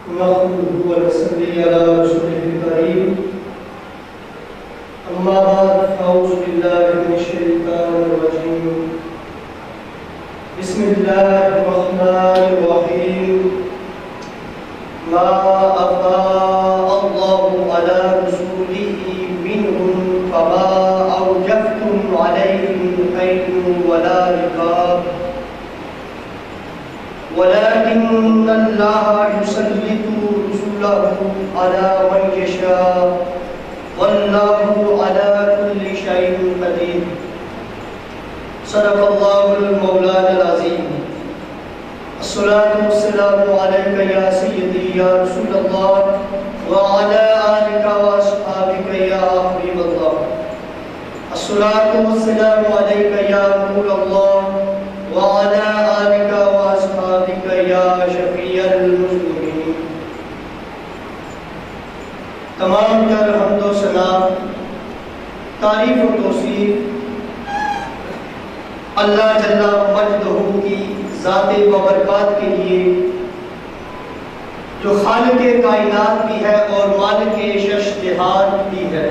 نحمده ونصلي على رسوله الكريم أما بعد أعوذ بالله من الشيطان الرجيم بسم الله الرحمن الرحيم ما أفاء الله على رسوله منهم فما أوجفتم عليه من خيل ولا رقاب ولكن الله يسلط رسله على من يشاء والله على كل شيء قدير صدق الله المولانا العظيم الصلاة والسلام عليك يا سيدي يا رسول الله وعلى آلك وأصحابك يا حبيب الله الصلاة والسلام عليك يا نور الله وعلى آلك وأصحابك يا شفيع المسلمين. تمام تر حمد و ثنا تعریف و توصیف اللہ جل مجدہ کی ذات و برکات کے لیے جو خالق کائنات بھی ہے اور مالک ششتہار بھی ہے،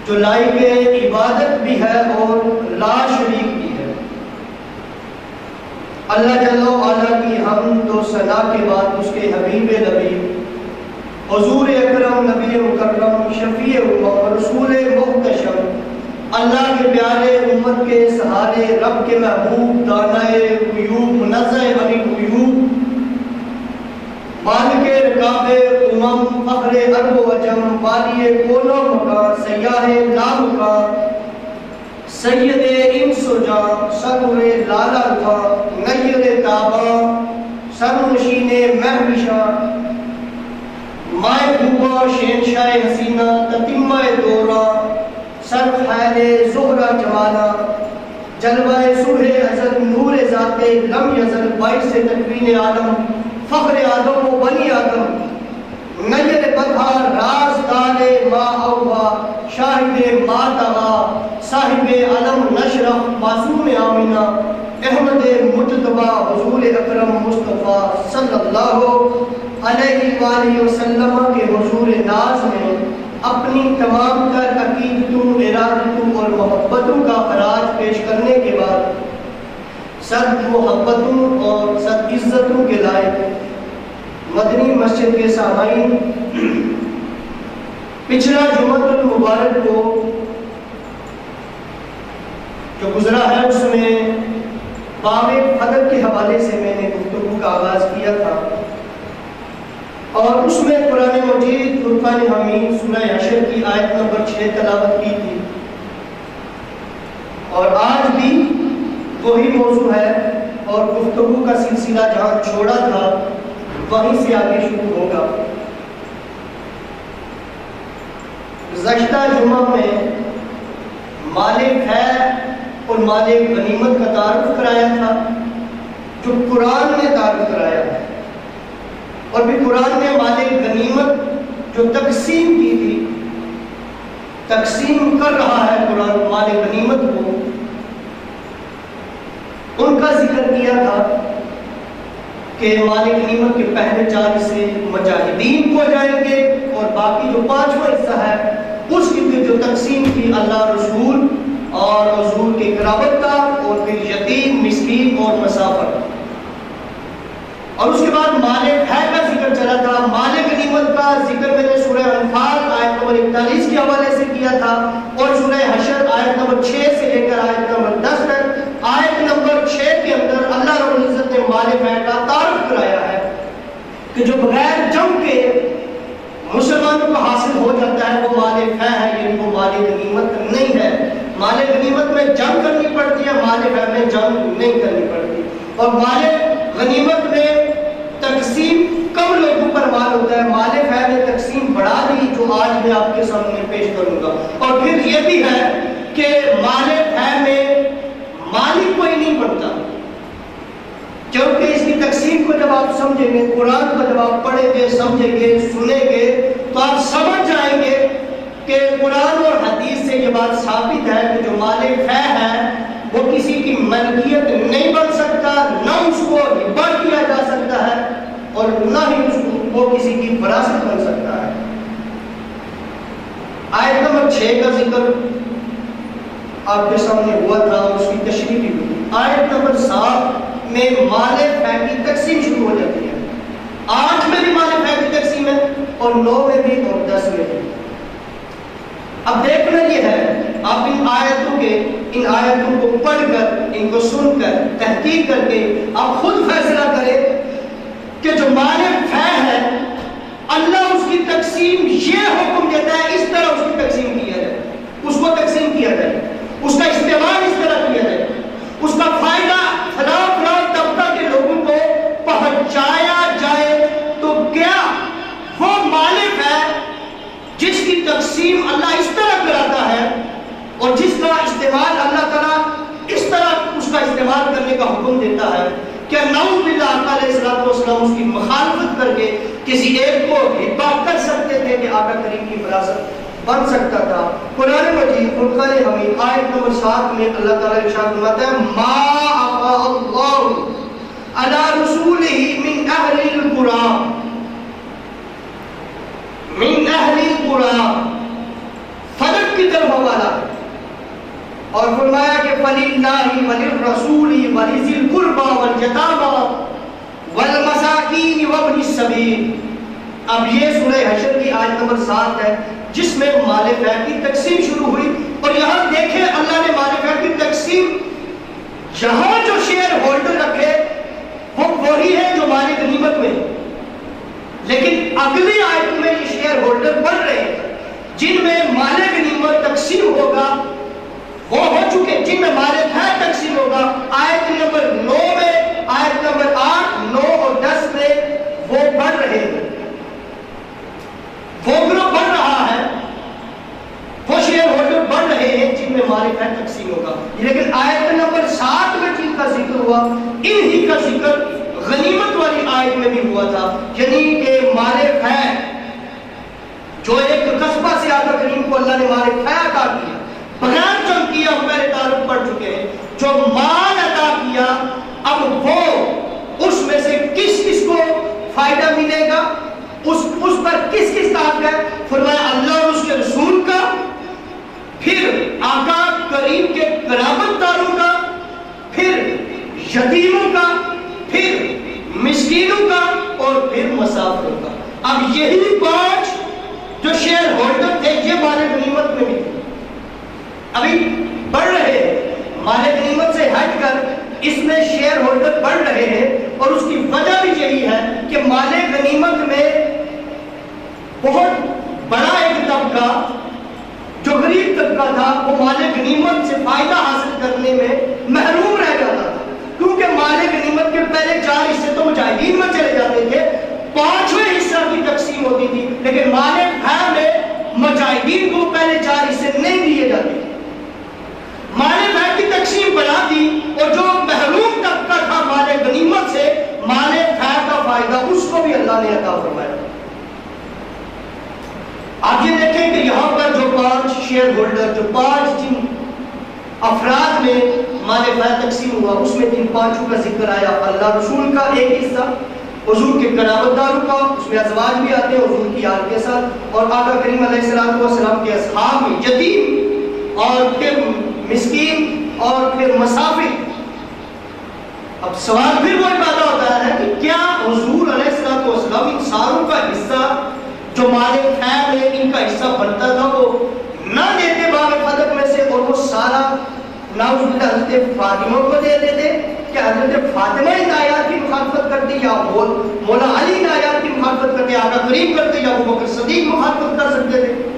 جو لائق عبادت بھی ہے اور لا شریک بھی ہے. اللہ جل وعلا کی حمد و ثنا کے بعد اس کے حبیب نبی حضور اکرم نبی مکرم شفیع امت رسول محتشم اللہ کے پیارے امت کے سہارے رب کے محبوب دانائے غیوب منزہ علی غیوب مالک رکاب امم فخر عرب و عجم والی کون و مکان سیاح لامکان سید انس و جان سرور لالا تھا نیر تاباں سرنشین مہوشاں مائے خوبا شہنشاہ حسینہ تتمہ دورہ سر خیر زہرہ جمالہ جلوہ صبح ازل نور ذات لم یزل باعث تکوین عالم فخر آدم و بنی آدم نیر بدھا راز دار ما اوبا شاہد ما تغا صاحب علم نشرف معصوم آمینہ احمد مجتبہ حضور اکرم مصطفیٰ صلی اللہ علیہ وآلہ وسلم کے حضور ناز میں اپنی تمام تر عقیدتوں ارادتوں اور محبتوں کا خراج پیش کرنے کے بعد صد محبتوں اور صد عزتوں کے لائق مدنی مسجد کے سامعین، پچھلا جمعہ المبارک کو جو گزرا ہے اس میں باب فلق کے حوالے سے میں نے گفتگو کا آغاز کیا تھا اور اس میں قرآن مجید فرقان حمید سورہ حشر کی آیت نمبر 6 تلاوت کی تھی، اور آج بھی وہی موضوع ہے اور گفتگو کا سلسلہ جہاں چھوڑا تھا وہیں سے آگے شروع ہوگا. گزشتہ جمعہ میں مالک ہے اور مالک غنیمت کا تعارف کرایا تھا جو قرآن نے تعارف کرایا ہے، اور بھی قرآن نے مالک غنیمت جو تقسیم کی تھی، تقسیم کر رہا ہے قرآن مالک غنیمت کو، ان کا ذکر کیا تھا کہ مالک غنیمت کے پہلے 4 حصے مجاہدین کو جائیں گے اور باقی جو 5واں حصہ ہے اس کی جو تقسیم کی اللہ رسول اور حضور کے قرابت کا، اور پھر یتیم مسکین اور مسافر. اور اس کے بعد مالک ہے کا ذکر چلا تھا. مالک غنیمت کا ذکر میں نے سورہ انفال آیت نمبر 41 کے حوالے سے کیا تھا، اور سورہ حشر آیت نمبر 6 سے لے کر آیت نمبر 10 تک. آیت نمبر 6 کے اندر اللہ رب العزت نے مالک ہے کا تعارف کرایا ہے کہ جو بغیر جنگ کے مسلمانوں کو حاصل ہو جاتا ہے وہ مالک ہے، یعنی وہ مالک غنیمت نہیں ہے. مالک غنیمت میں جنگ کرنی پڑتی ہے، مالک ہے میں جنگ نہیں کرنی پڑتی. اور مالک غنیمت میں تقسیم کم لوگوں پر مال ہوتا ہے، مالک ہے میں تقسیم بڑھا دی جو آج میں آپ کے سامنے پیش کروں گا. اور پھر یہ بھی ہے کہ مالک ہے میں مالک کوئی نہیں بنتا، کیونکہ اس کی تقسیم کو جب آپ سمجھیں گے، قرآن کو جب آپ پڑھیں گے، سمجھیں گے، سنیں گے تو آپ سمجھ جائیں گے کہ قرآن اور حدیث سے یہ بات ثابت ہے کہ جو مالک ہے وہ کسی کی ملکیت نہیں بن سکتا، نہ اس کو ہبہ کیا جا سکتا ہے اور نہ ہی اس کو 6 کا ذکر آپ کے سامنے ہوا تھا اور اس کی تشریح بھی ہوئی. آیت نمبر 7 میں مال فے کی تقسیم شروع ہو جاتی ہے. 8 میں بھی مال فے کی تقسیم ہے اور 9 میں بھی اور 10 میں بھی. اب دیکھنا یہ ہے آپ ان آیتوں کو پڑھ کر, ان کو سن کر, تحقیق کر کے آپ خود فیصلہ کریں کہ جو مال فے ہے اللہ اس کی تقسیم یہ حکم دیتا ہے اس طرح اس کی تقسیم کیا جائے, اس کو تقسیم کیا جائے, اس کا استعمال اس طرح کیا جائے, اس کا فائدہ فلاں طبقہ کے لوگوں کو پہنچایا جائے. تو کیا وہ مالک ہے جس کی تقسیم اللہ اس طرح کراتا ہے اور جس کا استعمال اللہ تعالیٰ اس طرح اس کا استعمال کرنے کا حکم دیتا ہے, کیا نعوذ باللہ آقا علیہ الصلوۃ والسلام اس کی مخالفت کر کے کسی ایک کو ہبا کر سکتے تھے کہ آقا کریم کی وراثت بن سکتا تھا؟ قرآن مجید فرقان حمید آیت نمبر 7 میں اللہ تعالیٰ ارشاد فرماتا ہے ما افاء اللہ علی رسولہ من اہل القرى فلک کی طرف حوالہ ہے اور فرمایا کہ فَلِلَّهِ وَلِلرَّسُولِ وَلِذِي الْقُرْبَى وَالْيَتَامَى وَالْمَسَاكِينِ وَابْنِ السَّبِيلِ. اب یہ سورہ حشر کی آیت نمبر 7 ہے جس میں مال فے کی تقسیم شروع ہوئی. اور یہاں دیکھیں اللہ نے مال فے کی تقسیم جہاں جو شیئر ہولڈر رکھے وہ وہی ہے جو مال غنیمت میں, لیکن اگلی آیت میں یہ شیئر ہولڈر بڑھ رہے ہیں جن میں مال غنیمت تقسیم ہوگا وہ ہو چکے, جن میں مال فے تقسیم ہوگا. آیت نمبر 9 میں, آیت نمبر 8, 9 اور 10 میں وہ بڑھ رہے ہیں, وہ گروہ بڑھ رہا ہے, وہ شیئر ہولڈر بڑھ رہے ہیں جن میں مال فے تقسیم ہوگا. لیکن آیت نمبر 7 میں جن کا ذکر ہوا انہی کا ذکر غنیمت والی آیت میں بھی ہوا تھا, یعنی کہ مال فے جو ایک قصبہ سے آقا کریم کو اللہ نے مال فے عطا کیا, بغیر جنگ کیا ہم پہلے تعارف پڑھ چکے ہیں, جو مال عطا کیا اب وہ اس میں سے کس کس کو فائدہ ملے گا, اس پر کس کس کا حق ہے؟ فرمایا اللہ اور اس کے رسول کا, پھر آقا کریم کے قرابت داروں کا, پھر یتیموں کا, پھر مسکینوں کا اور پھر مسافروں کا. اب یہی 5 جو شیئر ہولڈر تھے یہ مال غنیمت میں بھی تھے, ابھی بڑھ رہے ہیں. مال غنیمت سے ہٹ کر اس میں شیئر ہولڈر بڑھ رہے ہیں اور اس کی وجہ بھی یہی ہے کہ مال غنیمت میں بہت بڑا ایک طبقہ جو غریب طبقہ تھا وہ مال غنیمت سے فائدہ حاصل کرنے میں محروم رہ جاتا تھا, کیونکہ مال غنیمت کے پہلے 4 حصے تو مجاہدین میں چلے جاتے تھے, 5ویں حصہ کی تقسیم ہوتی تھی, لیکن مال فے میں مجاہدین کو پہلے 4 حصے نہیں دیے جاتے. مال فے کی تقسیم بڑھا دی اور جو محروم طبقہ تھا مال غنیمت سے, مال فے کا فائدہ اس کو بھی اللہ نے عطا فرمایا. آپ یہ دیکھیں کہ یہاں پر جو 5 شیئر ہولڈر, جو 5 جن افراد میں مال فے تقسیم ہوا اس میں جن 5 کا ذکر آیا, اللہ رسول کا ایک حصہ, حضور کے قرابت داروں کا, اس میں ازواج بھی آتے ہیں حضور کی آل کے ساتھ, اور آقا کریم علیہ السلام کے اصحاب میں یتیم اور پھر مسکین اور پھر مسافر. اب سوال پھر وہی پیدا ہوتا ہے کہ کیا حضور علیہ السلام ان ساروں کا حصہ جو مال فے میں ان کا حصہ بنتا تھا وہ نہ دیتے باغ فدق میں سے, اور وہ سارا نعوذ باللہ حضرت فاطمہ کو دے دیتے؟ کیا حضرت فاطمہ ان آیات کی مخالفت کرتی, یا مولا علی ان آیات کی مخالفت کرتے, آقا کریم کرتے, یا ابو بکر صدیق مخالفت کر سکتے تھے؟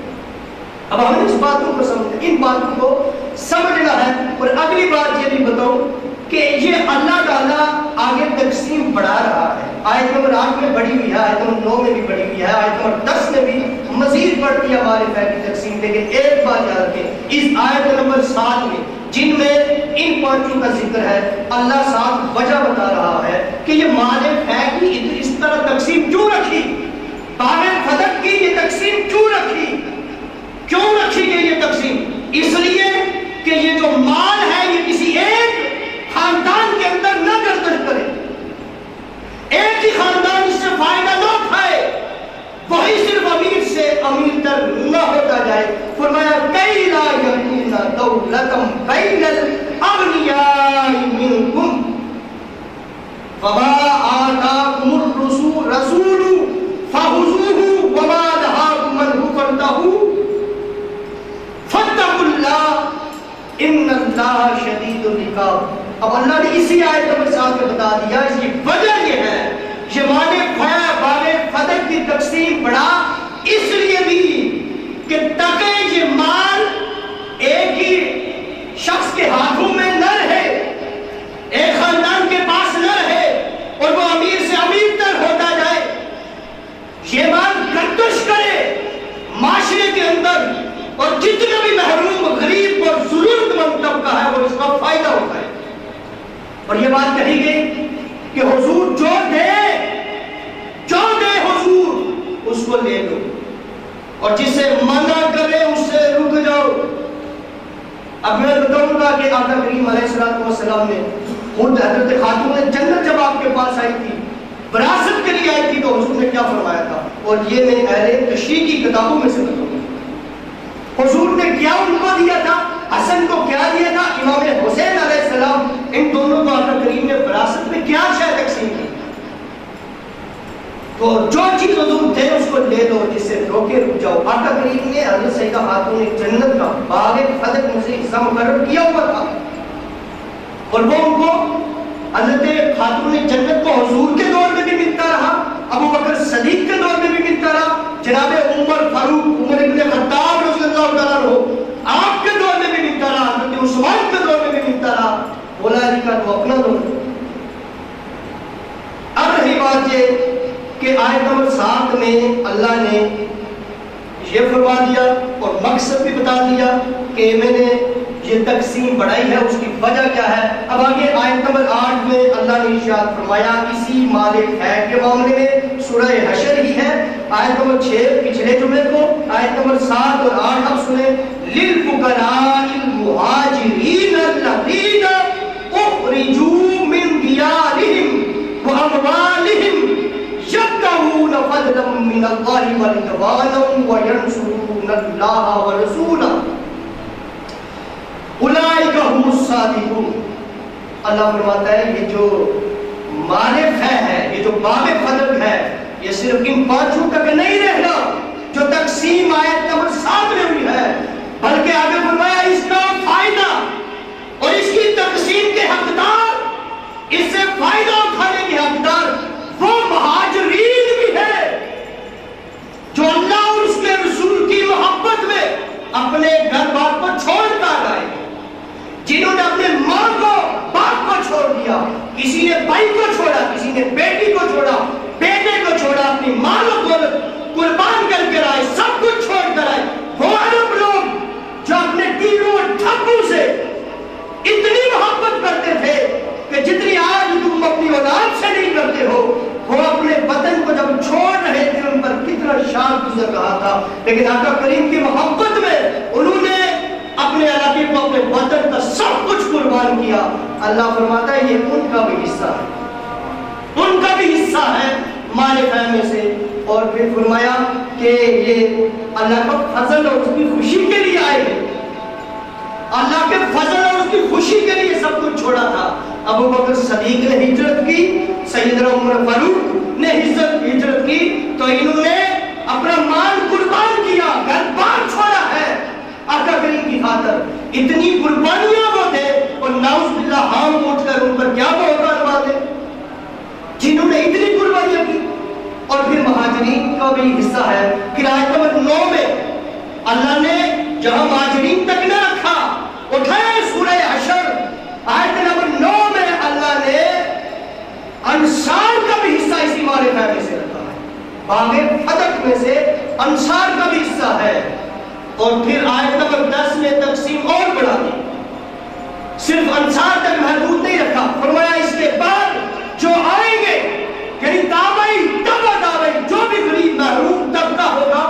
اب ہمیں اس باتوں کو سمجھنا, ان باتوں کو سمجھنا ہے. اور اگلی بات یہ بھی بتاؤں کہ یہ اللہ تعالیٰ آگے تقسیم بڑھا رہا ہے. آیت نمبر 8 میں بڑھی ہوئی ہے, آیت نمبر 9 میں بھی بڑھی ہوئی ہے, آیت نمبر 10 میں بھی مزید بڑھتی ہے مال فے کی تقسیم. لیکن ایک بات یاد رکھیں, اس آیت نمبر 7 میں جن میں ان 5 کا ذکر ہے اللہ صاحب وجہ بتا رہا ہے کہ یہ مال فے کی اس طرح تقسیم کیوں رکھی, باغ فدق کی یہ تقسیم کیوں رکھی گئی یہ تقسیم؟ اس لیے کہ یہ جو مال ہے یہ کسی ایک خاندان کے اندر نہ گردش کرے, ایک ہی خاندان اس سے فائدہ نہ اٹھائے, وہی صرف امیر سے امیر تر نہ ہوتا جائے. فرمایا کئی لا یکون دولتم بین الاغنیاء منکم فما آتاکم الرسول فخذوه وما نهاکم عنہ فانتہوا فاتقوا اللہ ان اللہ شدید العقاب. اب اللہ نے اسی آیت نمبر 7 میں بتا دیا اس کی وجہ یہ ہے. یہ باب فدق کی تقسیم پڑا اس لیے بھی کہ تاکہ یہ مال ایک ہی شخص کے ہاتھوں میں نہ رہے, ایک خاندان کے پاس نہ رہے اور وہ امیر سے امیر تر ہوتا جائے. یہ مال گردش کرے معاشرے کے اندر اور جتنا بھی محروم غریب اور ضرورت مند طبقہ ہے وہ اس کا فائدہ ہوتا ہے. اور یہ بات کہی گئی کہ حضور جو دے حضور اس کو لے لو اور جسے منع کرے اس سے رک جاؤ. اب میں بتاؤں گا کہ آقا کریم علیہ السلام نے خود حضرت خاتون جنت جب آپ کے پاس آئی تھی, وراثت کے لیے آئی تھی, تو حضور نے کیا فرمایا تھا, اور یہ میں اہل تشریح کی کتابوں میں سے بتاؤں گا. حضور نے کیا ان کو دیا تھا, حسن کو کیا دیا تھا, امام حسین علیہ السلام, ان دونوں کو آقا کریم نے وراثت میں کیا شاید تقسیم کی. تو جو چیز حضور تھے اس کو لے دو, جس سے روکے رک جاؤ. آقا کریم نے حضرت سیدہ خاتون جنت کا باغ فدق میں سے حصہ مقرر کیا ہوا تھا اور وہ ان کو حضرت خاتون جنت کو حضور کے دور میں بھی ملتا رہا, ابو بکر صدیق کے دور میں بھی ملتا رہا, جناب عمر فاروق عمر ابن خطاب رضی اللہ تعالیٰ عنہ آپ کے دور میں بھی ملتا رہا, حضرت عثمان کے دور میں بھی ملتا رہا. مولا علی کا تو اپنا دور. اب رہی بات یہ کہ آیت نمبر 7 میں اللہ نے یہ فرما دیا اور مقصد بھی بتا دیا کہ میں نے یہ تقسیم بڑھائی ہے, اس کی وجہ کیا ہے. اب آگے آیت نمبر 8 میں اللہ نے ارشاد فرمایا اسی مالک ہے کے معاملے میں, سورہ حشر ہی ہے, آیت نمبر 6 پچھلے جمعے کو, آیت نمبر 7 اور 8 اب سنیں. للفقراء المہاجرین الذین اخرجوا من دیارہم واموالہم یبتغون فضلا من اللہ ورضوانا وینصرون اللہ ورسولہ اولئک هم الصادقون. اللہ فرماتا ہے یہ جو مال ہے, یہ جو باب فدق ہے, یہ صرف ان 5 تک نہیں رہنا جو تقسیم آیت نمبر 7 میں ہوئی ہے, بلکہ آگے فرمایا اس کا فائدہ اور اس کی تقسیم کے حقدار, اس سے فائدہ اٹھانے کے حقدار وہ مہاجرین بھی ہے جو اللہ اور اس کے رسول کی محبت میں اپنے گھر بار کو چھوڑ کر آئے, جنہوں نے اپنے ماں کو باپ کو چھوڑ دیا, کسی نے بھائی کو چھوڑا, کسی نے بیٹی کو چھوڑا, بیٹے کو چھوڑا, اپنی ماں کو قربان کر کے آئے, سب کچھ چھوڑ کر آئے. وہ عرب لوگ جو اپنے تیروں اور ٹھپوں سے اتنی محبت کرتے تھے کہ جتنی آج تم اپنی اولاد سے نہیں کرتے ہو, وہ اپنے وطن کو جب چھوڑ رہے تھے ان پر کتنا شان گزر رہا تھا, لیکن آقا کریم کی محبت میں انہوں نے اپنے علاقے کو, اپنے وطن کا سب کچھ قربان کیا. اللہ فرماتا ہے یہ ان کا بھی حصہ ہے, ان کا بھی حصہ ہے مال میں سے. اور پھر فرمایا کہ یہ اللہ کا فضل اور اس کی خوشی کے لیے آئے ہیں, اللہ کے فضل اور اس کی خوشی کے لیے سب کچھ چھوڑا تھا. ابو بکر صدیق نے ہجرت کی, سیدنا عمر فاروق نے ہجرت کی, تو انہوں نے اپنا مال قربان کیا, گھر بار چھوڑا ہے آقا کریم کی خاطر. اتنی قربانیاں وہ دے اور نعوذ باللہ ہم اٹھ کر ان پر کیا بہتان باندھے جنہوں نے اتنی قربانیاں کی. اور پھر مہاجرین کا بھی حصہ ہے. پھر آیت نمبر 9 میں اللہ نے جہاں مہاجرین تک نہ رکھا, اٹھائے سورہ حشر, آیت نمبر 9 میں اللہ نے انصار کا بھی حصہ اسی مال میں سے رکھا ہے, باغ فدق میں سے انصار کا بھی حصہ ہے. اور پھر آیت نمبر 10 میں تقسیم اور بڑھا دی, صرف انصار تک محدود نہیں رکھا, فرمایا اس کے بعد جو آئیں گے یعنی تابعی جو بھی غریب محروم طبقہ ہوگا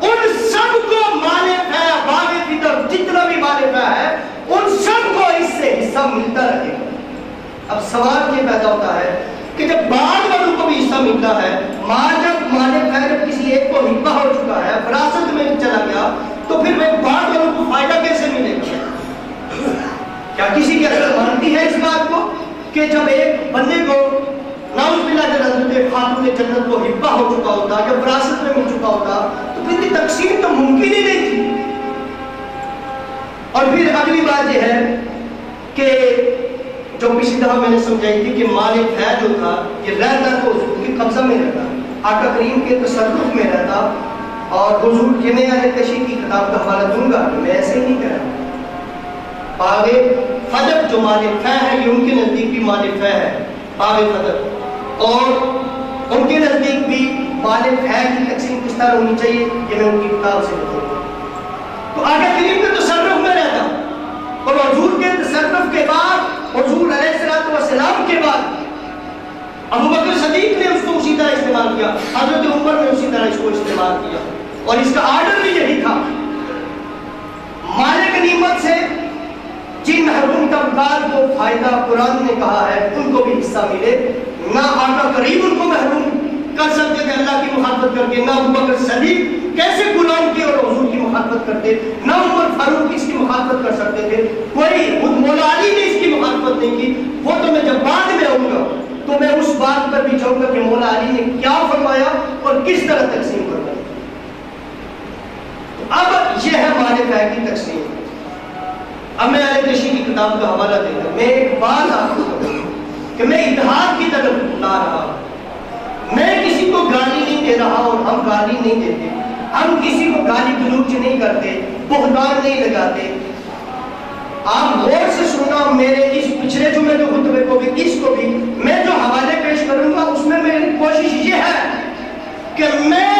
ان سب کو مال باغ فدق جتنا بھی مال ہے ان سب کو اس سے حصہ ملتا رہے گا. اب سوال یہ پیدا ہوتا ہے کہ جب بعد والوں کو بھی حصہ ملتا ہے, جب مال جب کسی ایک کو ہبہ ہو چکا ہے, وراثت کہ جب ایک بندے کو نعوذ باللہ حضرت خاتون جنت کو ہبہ ہو چکا ہوتا، جب وراثت میں مل چکا ہوتا، تو پھر یہ تقسیم تو ممکن ہی نہیں تھی۔ اور پھر اگلی بات یہ ہے کہ جو پچھلی دفعہ میں نے سمجھائی تھی کہ مال فیض جو تھا یہ رہتا تو حضور کے قبضہ میں رہتا، آقا کریم کے تصرف میں رہتا، اور حضور یہ میں اہل تشیع کی کتاب کا حوالہ دوں گا کہ میں ایسے ہی نہیں کہہ رہا۔ باغ فدق جو مال فیض ہے یہ ان کے نزدیک بھی مال فیض ہے، باغ فدق، اور ان کے نزدیک بھی مال فیض کی تقسیم کس طرح ہونی چاہیے یہ میں ان کی کتاب سے بتاؤں گا۔ تو آقا کریم کے تصرف میں رہتا، اور حضور کے تصرف کے بعد، حضور علیہ السلام کے بعد ابو بکر صدیق نے اس کو اسی طرح استعمال کیا، حضرت عمر نے اسی طرح اس کو استعمال کیا، اور اس کا آرڈر بھی یہی تھا۔ مال غنیمت سے جن محروم طبقات کو فائدہ قرآن نے کہا ہے ان کو بھی حصہ ملے، نہ آقا کریم ان کو محروم کر سکتے تھے اللہ کی مخالفت کر کے، نہ ابو بکر صدیق کیسے غلام کی اور حضور کی مخالفت کرتے، نہ عمر فاروق اس کی مخالفت کر سکتے تھے، کوئی خود مولا علی نے اس کی مخالفت نہیں کی۔ وہ تو میں جب بعد میں آؤں گا تو میں اس بات پر بھی جاؤں گا کہ مولا علی نے کیا فرمایا اور کس طرح تقسیم کروائی۔ اب یہ ہے مال فیض کی تقسیم۔ اب میں اہل تشیع کی کتاب کا حوالہ دے کر میں ایک بات آپ کو کہوں کہ میں اتحاد کی طرف لا رہا ہوں، میں کسی کو گالی نہیں دے رہا اور ہم گالی نہیں دیتے، ہم کسی کو گالی گلوچ نہیں کرتے، بہتان نہیں لگاتے۔ آپ غور سے سننا، میرے اس پچھلے جمعے کے خطبے کو بھی اس کو بھی میں جو حوالے پیش کروں گا اس میں میری کوشش یہ ہے کہ میں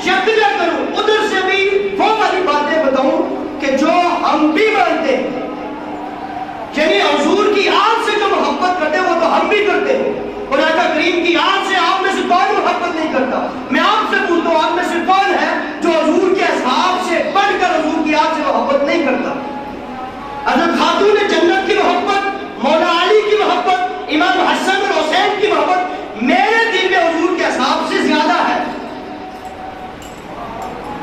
یکجا کروں، ادھر سے بھی وہ والی باتیں بتاؤں کہ جو ہم بھی مانتے ہیں، یعنی حضور کی آل سے جو محبت کرتے ہیں وہ تو ہم بھی کرتے ہیں، اور آقا کریم کی آل سے آپ میں سے کون محبت نہیں کرتا؟ میں آپ سے پوچھتا ہوں آپ میں سے کون ہے جو حضور کے اصحاب سے بڑھ کر حضور کی آل سے محبت نہیں کرتا؟ حضرت خاتون جنت کی محبت، مولا علی کی محبت، امام حسن اور حسین کی محبت میرے دل میں حضور کے اصحاب سے زیادہ ہے۔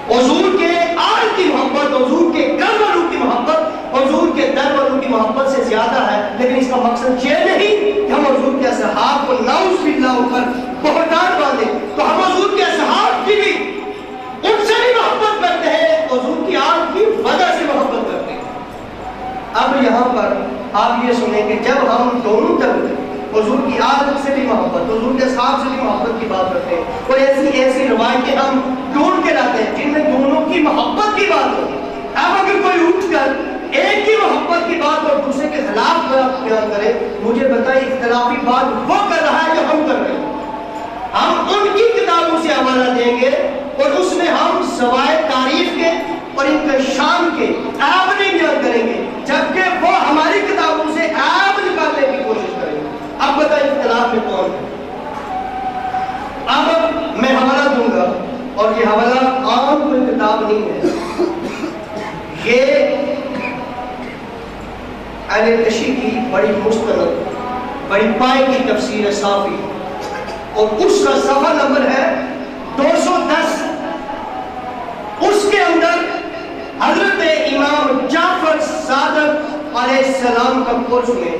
حضور کے آل کی محبت، حضور کے گھر والوں کی محبت، حضور کے در والوں کی محبت سے زیادہ ہے، لیکن اس کا مقصد یہ نہیں کہ ہم حضور کے اصحاب کو نعوذ باللہ پر بہتان باندھیں، تو ہم حضور کے اصحاب کی بھی ان سے بھی محبت کرتے ہیں، حضور کی آل کی وجہ سے محبت کرتے ہیں۔ اب یہاں پر آپ یہ سنیں کہ جب ہم دونوں طرف حضور کی آل سے بھی محبت، حضور کے اصحاب سے بھی محبت کی بات کرتے ہیں، اور ایسی روایتیں ہم ڈھونڈ کے لاتے ہیں جن میں دونوں کی محبت کی بات ہو۔ اب اگر کوئی اٹھ کر ایک کی محبت کی بات اور دوسرے کے خلاف بیان کرے، مجھے بتائیں اختلافی بات وہ کر رہا ہے جو ہم کر رہے ہیں۔ ہم ان کی کتابوں سے حوالہ دیں گے اور اس میں ہم سوائے تعریف کے اور ان کے شان کے عیب نہیں بیان کریں گے، جبکہ وہ ہماری کتابوں سے عیب نکالنے کی کوشش کریں گے۔ اب بتائیں اختلاف میں کون ہے؟ اب میں حوالہ دوں گا، اور یہ حوالہ عام کوئی کتاب نہیں ہے، یہ اہل تشیع کی بڑی مستند، بڑی پائے کی تفسیر صافی، اور اس کا صفحہ نمبر ہے 210۔ اس کے اندر حضرت امام جعفر صادق علیہ السلام کا قول سنیں،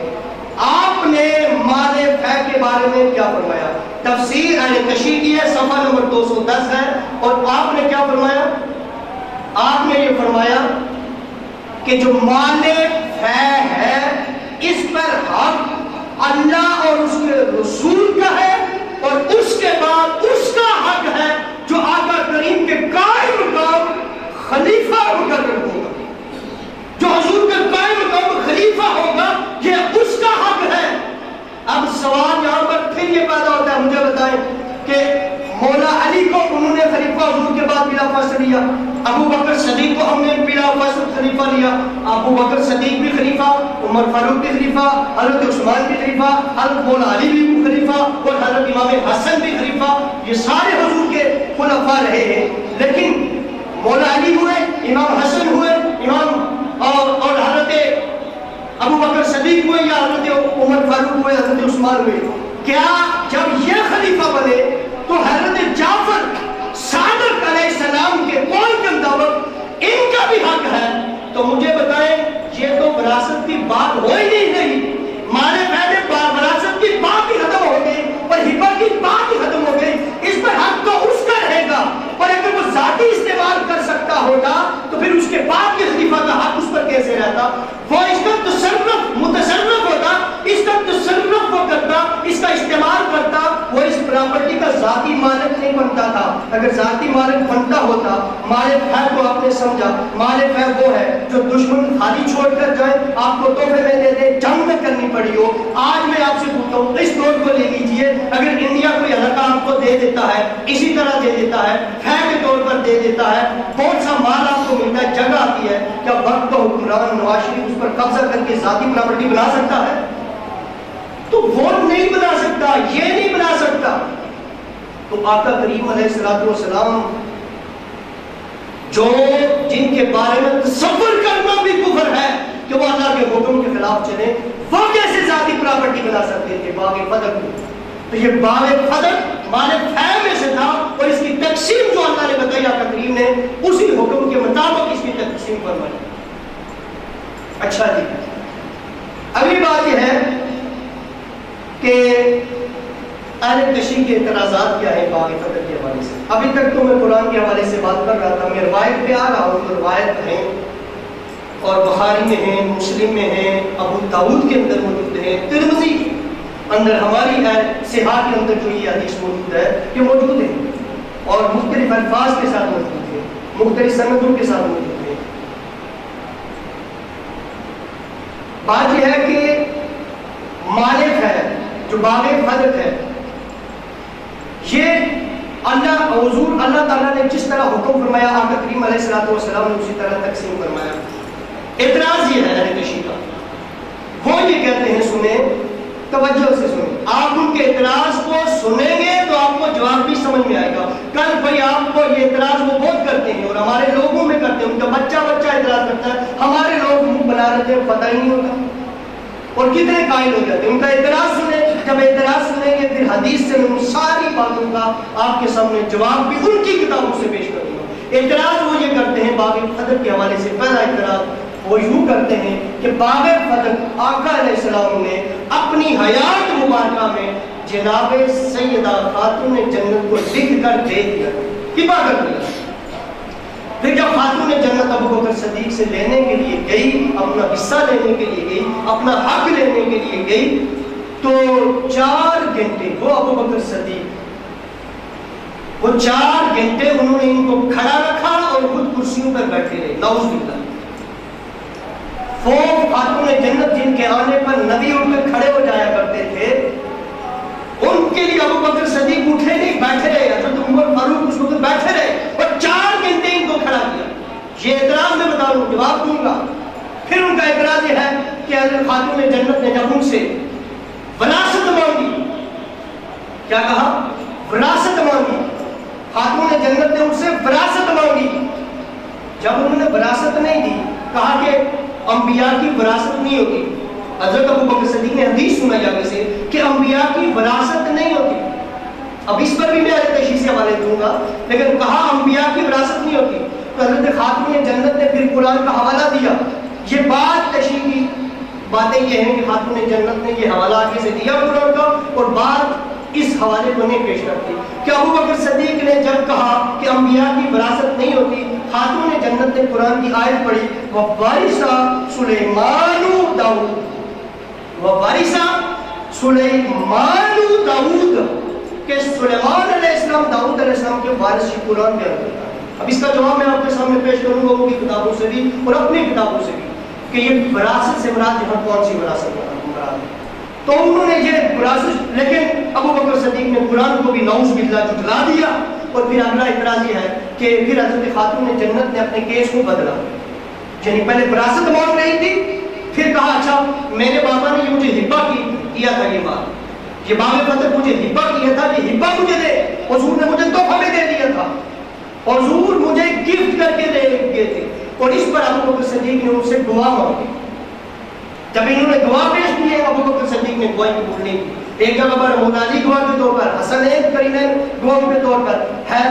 آپ نے مال فیض کے بارے میں کیا فرمایا۔ تفسیر اہل تشیع کی ہے، صفحہ نمبر 210 ہے، اور آپ نے کیا فرمایا؟ آپ نے یہ فرمایا کہ جو مال فیض ہے اس پر حق اللہ اور اس کے رسول کا ہے، اور اس کے بعد اس کا حق ہے جو آقا کریم کے قائم مقام خلیفہ مقرر ہوگا، جو حضور کا قائم مقام خلیفہ ہوگا، یہ اس کا حق ہے۔ اب سوال یہاں پر پھر یہ پیدا ہوتا ہے، مجھے بتائیں کہ مولا علی کو انہوں نے خلیفہ حضور کے بعد بلا فاصل لیا، ابو بکر صدیق کو ہم نے بلا فاصل خلیفہ لیا، ابو بکر صدیق بھی خلیفہ، عمر فاروق بھی خلیفہ، حضرت عثمان بھی خلیفہ، حضرت مولا علی بھی خلیفہ، اور حضرت امام حسن بھی خلیفہ، یہ سارے حضور کے خلفاء رہے ہیں۔ لیکن مولا علی ہوئے، امام حسن ہوئے، امام اور حضرت ابو بکر صدیق ہوئے، یا حضرت عمر فاروق ہوئے، حضرت عثمان ہوئے، کیا جب یہ خلیفہ بنے تو حضرت جعفر صادق علیہ السلام کے قول کے مطابق ان کا بھی حق ہے؟ تو مجھے بتائیں یہ تو وراثت کی بات ہو ہی نہیں رہی، مال فیض وراثت پراپرٹی کا ذاتی مالک نہیں بنتا تھا. اگر ذاتی مالک بنتا ہوتا, مالک ہے تو آپ نے سمجھا, مالک ہے وہ ہے جو دشمن خالی چھوڑ کر جائے, آپ کو تحفے میں دے دے, جنگ میں کرنی پڑی ہو. آج میں آپ سے پوچھتا ہوں, اس نوٹ کو لے لیجئے, اگر انڈیا کوئی علاقہ آپ کو دے دیتا ہے, اسی طرح دے دیتا ہے, فیل کے طور پر دے دیتا ہے, بہت سا مال آپ کو ملتا ہے, جگہ آتی ہے, کیا وقت کا حکمران نواز شریف اس پر قبضہ کر کے ذاتی پراپرٹی بنا سکتا ہے؟ تو وہ نہیں بنا سکتا, یہ نہیں بنا سکتا. تو آقا کریم علیہ السلام جو جن کے بارے میں تصور کرنا بھی کفر ہے کہ وہ اللہ کے حکم کے خلاف چلے, وہ کیسے ذاتی پراپرٹی بنا سکتے تھے باغ فدق میں؟ تو یہ باغ فدق مالک فیم میں سے تھا, اور اس کی تقسیم جو اللہ نے بتائی آقا کریم نے, اسی حکم کے مطابق اس کی تقسیم فرمائی. اچھا جی, اگلی بات یہ ہے کہ اہل تشریح کے اعتراضات کیا ہیں باغ فدق کے حوالے سے. ابھی تک تو میں قرآن کے حوالے سے بات کر رہا تھا, میں روایت پہ آ رہا ہوں. تو روایت ہیں اور بخاری میں ہیں, مسلم میں ہیں, ابو داؤد کے اندر موجود ہیں, ترمذی اندر, ہماری ہے صحاح کے اندر جو یہ حدیث موجود ہے یہ موجود ہے, اور مختلف الفاظ کے ساتھ موجود ہے, مختلف سندوں کے ساتھ موجود ہے. بات یہ ہے کہ مالک ہے جو باغ فدق ہے, یہ اللہ تعالیٰ نے جس طرح حکم فرمایا آقا کریم علیہ السلام نے اسی طرح تقسیم فرمایا. اعتراض یہ ہے اہل تشریح کا, وہ یہ کہتے ہیں, سنیں توجہ سے سنیں, آپ ان کے اعتراض کو سنیں گے تو آپ کو جواب بھی سمجھ میں آئے گا. کل بھائی آپ کو یہ اعتراض وہ بہت کرتے ہیں اور ہمارے لوگوں میں کرتے ہیں, ان کا بچہ اعتراض کرتا ہے, ہمارے لوگ منہ بنا لیتے ہیں, پتہ ہی نہیں ہوتا, اور کتنے قائل ہو جاتے ہیں. ان کا اعتراض سنیں, جب اعتراض سنیں گے پھر حدیث سے میں ان ساری باتوں کا آپ کے سامنے جواب بھی ان کی کتابوں سے پیش کروں گا. اعتراض وہ یہ کرتے ہیں باغ فدق کے حوالے سے, پہلا اعتراض وہ یوں کرتے ہیں کہ باغ فدق آقا علیہ السلام نے اپنی حیات مبارکہ میں جناب سیدہ خاتون جنت کو لکھ کر دے دیا, ہبہ کر دیا. پھر جب خاتون جنت ابو بکر صدیق سے لینے کے لیے گئی, اپنا حصہ لینے کے لیے گئی, اپنا حق لینے کے لیے گئی, تو 4 گھنٹے وہ ابو بکر صدیق, وہ 4 گھنٹے انہوں نے ان کو کھڑا رکھا اور خود کرسیوں پر بیٹھے رہے. نعوذ باللہ. وہ خاتون جنت جن کے آنے پر نبی ان پہ کھڑے ہو جایا کرتے تھے, ان کے لیے ابو بکر صدیق اٹھے نہیں, بیٹھے رہے. حضرت عمر فاروق اس وقت بیٹھے رہے اور 4 گھنٹے ان کو کھڑا کیا. یہ اعتراض میں بتا دوں, جواب دوں گا. پھر ان کا اعتراض یہ ہے کہ حضرت خاتون جنت نے جب ان سے وراثت مانگی, کیا کہا؟ وراثت مانگی. خاتون جنت نے ان سے وراثت مانگی. جب انہوں نے وراثت نہیں دی, کہا کہ انبیاء کی وراثت نہیں ہوتی. حضرت ابو بکر صدیق نے حدیث سنا جانے سے کہ انبیاء کی وراثت نہیں ہوتی. اب اس پر بھی میں تشریح سے حوالے دوں گا, لیکن کہا انبیاء کی وراثت نہیں ہوتی. تو حضرت خاتون جنت نے پھر قرآن کا حوالہ دیا. یہ بات تشریح کی باتیں یہ ہیں کہ خاتون جنت نے یہ حوالہ آگے سے دیا قرآن کا, اور بات اس حوالے کو نہیں پیش کرتی کہ ابو بکر صدیق نے جب کہا کہ انبیاء کی وراثت نہیں ہوتی, خاتون جنت نے قرآن کی آیت پڑھی, وَوَارِثَ سُلَیْمَانُ داؤد, وَوَارِثَ سُلَیْمَانُ داؤد, کہ سلیمان علیہ السلام داؤد علیہ السلام کے وارث کی قرآن بیان کرتا ہے. اب اس کا جواب میں آپ کے سامنے پیش کروں گا, وہ کی کتابوں سے بھی اور اپنی کتابوں سے بھی, کہ یہ وراثت سے مراد یہاں کون سی وراثت مراد ہے. تو انہوں نے یہ وراثت, لیکن ابو بکر صدیق نے قرآن کو بھی نعوذ باللہ جھٹلا دیا. اور پھر اگلا اعتراض یہ ہے کہ پھر حضرت خاتون جنت نے اپنے کیس کو بدلا, یعنی پہلے وراثت مانگ رہی تھی, پھر کہا اچھا میرے بابا نے یہ مجھے ہبہ کیا تھا, یہ بات, یہ باغ فدق مجھے ہبہ کیا تھا, یہ ہبہ مجھے دے, حضور نے مجھے تحفہ میں دے دیا تھا, حضور مجھے گفٹ کر کے دے گئے تھے. اور اس پر ابو بکر صدیق نے ان سے دعا مانگی. جب انہوں نے دعا پیش کی ہے, ابو بکر صدیق نے دعا قبول نہیں کی. ایک جگہ پر مولا علی گواہ کے طور پر, حسنین کرینین گواہ کے طور پر ہے,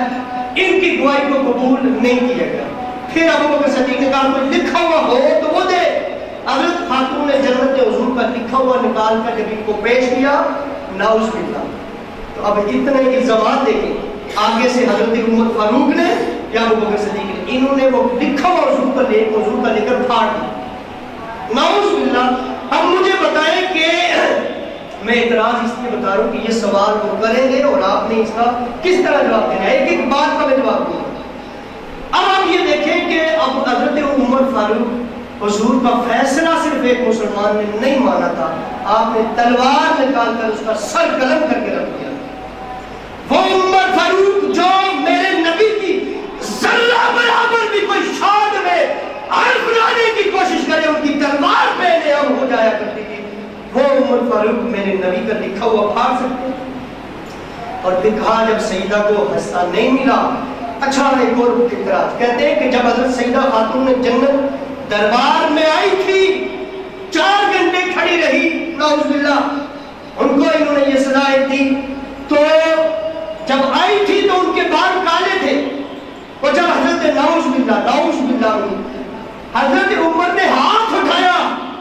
ان کی گواہی کو قبول نہیں کیا گیا. پھر ابو بکر صدیق نے کہا کوئی لکھا ہوا ہو تو وہ دے. حضرت خاتون جنت نے حضور کا لکھا ہوا نکال کر جب ان کو پیش کیا, نعوذ باللہ. تو اب اتنے الزامات دیکھیں, آگے سے حضرت عمر فاروق نے یا ابو بکر صدیق نے, انہوں نے وہ لکھا ہوا حضور کا لے کر پھاڑ دیا. نعوذ باللہ. اب مجھے بتائیں کہ میں اعتراض اس لیے بتا رہا ہوں کہ یہ سوال وہ کریں گے اور آپ نے اس کا کس طرح جواب دینا ہے. ایک ایک بات کا میں جواب دوں. اب آپ یہ دیکھیں کہ اب حضرت عمر فاروق حضور کا فیصلہ صرف ایک مسلمان نے نہیں مانا تھا, آپ نے تلوار نکال کر اس کا سر قلم کر کے رکھ دیا. وہ عمر فاروق جو میرے نبی کی ذرہ برابر بھی کوئی شان میں حرف لانے کی کوشش کرے ان کی تلوار پہ نیام ہو جایا کرتی تھی, وہ عمر فاروق میرے نبی کا لکھا ہوا پھاڑ سکتے. اور دکھا جب سیدہ کو ہنستا نہیں ملا. اچھا ایک اور اعتراض, کہتے ہیں کہ جب حضرت سیدہ خاتون جنت دربار میں آئی تھی 4 گھنٹے کھڑی رہی, نعوذ باللہ ان کو انہوں نے یہ سزا دی, تو جب آئی تھی تو ان کے بال کالے تھے, اور جب حضرت نعوذ باللہ حضرت عمر نے ہاتھ اٹھایا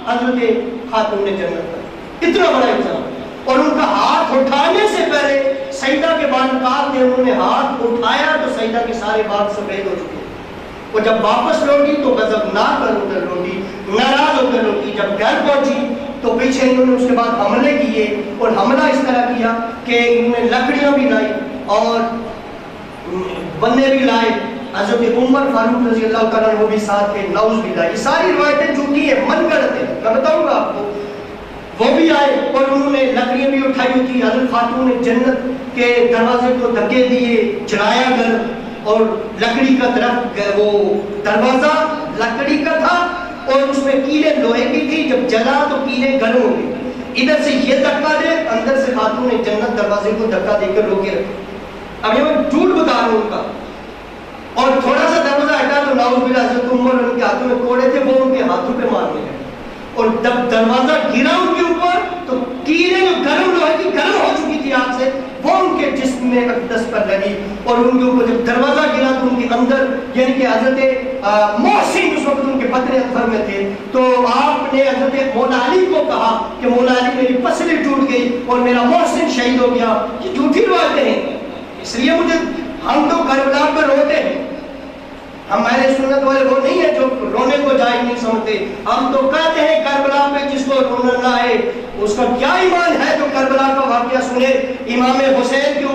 حضرت خاتون جنت پر, اتنا بڑا الزام, اور ان کا ہاتھ اٹھانے سے پہلے سیدہ کے بال کال تھے, انہوں نے ہاتھ اٹھایا تو سیدہ کے سارے بال سفید ہو چکے. وہ جب واپس لوٹی تو غضبناک کر کر لوٹی, ناراض ہو کر لوٹی. جب گھر پہنچی تو پیچھے انہوں نے اس کے بعد حملے کیے, اور حملہ اس طرح کیا کہ انہوں نے لکڑیاں بھی لائی اور بندے بھی لائے. حضرت عمر فاروق رضی اللہ تعالیٰ وہ بھی ساتھ تھے, نعوذ باللہ. یہ ساری روایتیں جھوٹی ہیں, من گڑت ہیں, میں بتاؤں گا آپ کو. وہ بھی آئے اور انہوں نے لکڑیاں بھی اٹھائی ہوئی تھی. حضرت خاتون جنت کے دروازے کو دھکے دیے, جلایا گھر, اور لکڑی کا درخت, وہ دروازہ لکڑی کا تھا اور اس میں کیلیں لوہے کی تھی, جب جلا تو کیلیں گرم ہو گئی. ادھر سے یہ دھکا دے, اندر سے خاتون جنت دروازے کو دھکا دے کر روکے رکھے. اب یہ میں جھوٹ بتا رہا ہوں ان کا, اور تھوڑا سا دروازہ ہٹا تو نعوذ باللہ حضرت عمر ان کے ہاتھوں میں کوڑے تھے, وہ ان کے ہاتھوں پہ مارنے لگے. اور جب دروازہ گرا ان کے اوپر تو کیلیں جو گرم لوہے کی گرم ہو چکی تھی آگ سے, وہ ان کے جسم میں اقدس پر لگی, اور ان کے اوپر جب دروازہ گرا تو ان کے اندر, یعنی کہ حضرت محسن اس وقت ان کے بدن اطہر میں تھے, تو آپ نے حضرت مولا علی کو کہا کہ مولا علی میری پسلی ٹوٹ گئی اور میرا محسن شہید ہو گیا. یہ جھوٹی روایتیں ہیں, اس لیے مجھے, ہم تو کربلا پر روتے ہیں, ہم اہل سنت والے وہ نہیں ہیں جو رونے کو جائز نہیں سمجھتے. ہم تو کہتے ہیں کربلا پہ جس کو رونا نہ آئے اس کا کیا ایمان ہے جو کربلا کا واقعہ سنے. امام حسین